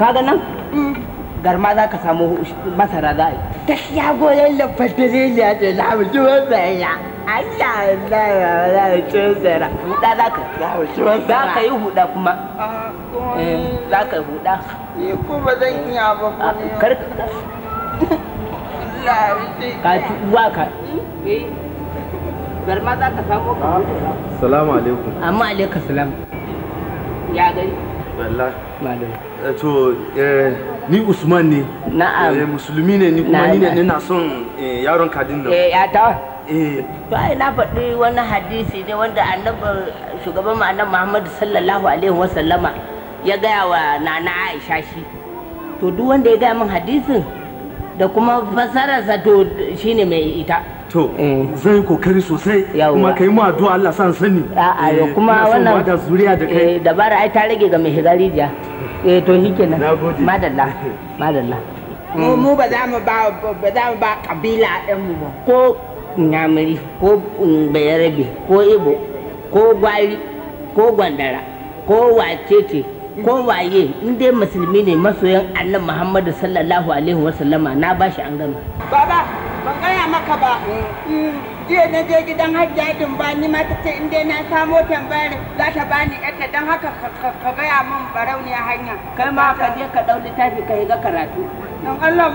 kaga nan garma za ka samu masara za a yi ta shagoyin da fatariliya da na mutuwar tsaya Allah Allah za a ci tsara huda za ka yi huda kuma za ka yi huda ko ba zan iya ba karka ka ci uwa ka garma za ka samu ka huda. Salamu alaikum. Amma alaikum salam. Ya gari? Wallahi. Malai. To ni Usman ne. Na'am. Musulmi ne ni kuma ni ne ina son yaron kadin nan. Ya ta? To ai na faɗi wani hadisi ne wanda annabi shugaban mu annabi Muhammad sallallahu alaihi wa sallama ya gaya wa Nana Aisha shi. To duk wanda ya gaya min hadisin da kuma fasararsa to shine mai ita. To zan yi kokari sosai kuma kai mu addu'a Allah san sani. A'a yo kuma wannan da zuriya da kai. Dabara ai ta rage ga mai shiga rijiya. To shikenan. Madalla. Madalla. Mu ba za mu ba kabila ɗin mu ba. Ko Nyamiri ko Bayarabe ko Ibo ko Gwari ko Gwandara ko Wacece ko waye in dai musulmi ne masoyan Annabi Muhammadu sallallahu alaihi wa sallama na bashi an gama. Baba ban gaya maka ba. Jiya na je gidan hajjajin ba ni ma ta ce in dai na samo tambayar za ta bani yarta don haka ka gaya min barauniya hanya. Kai ma ka je ka ɗau littafi ka yi ga karatu. Don Allah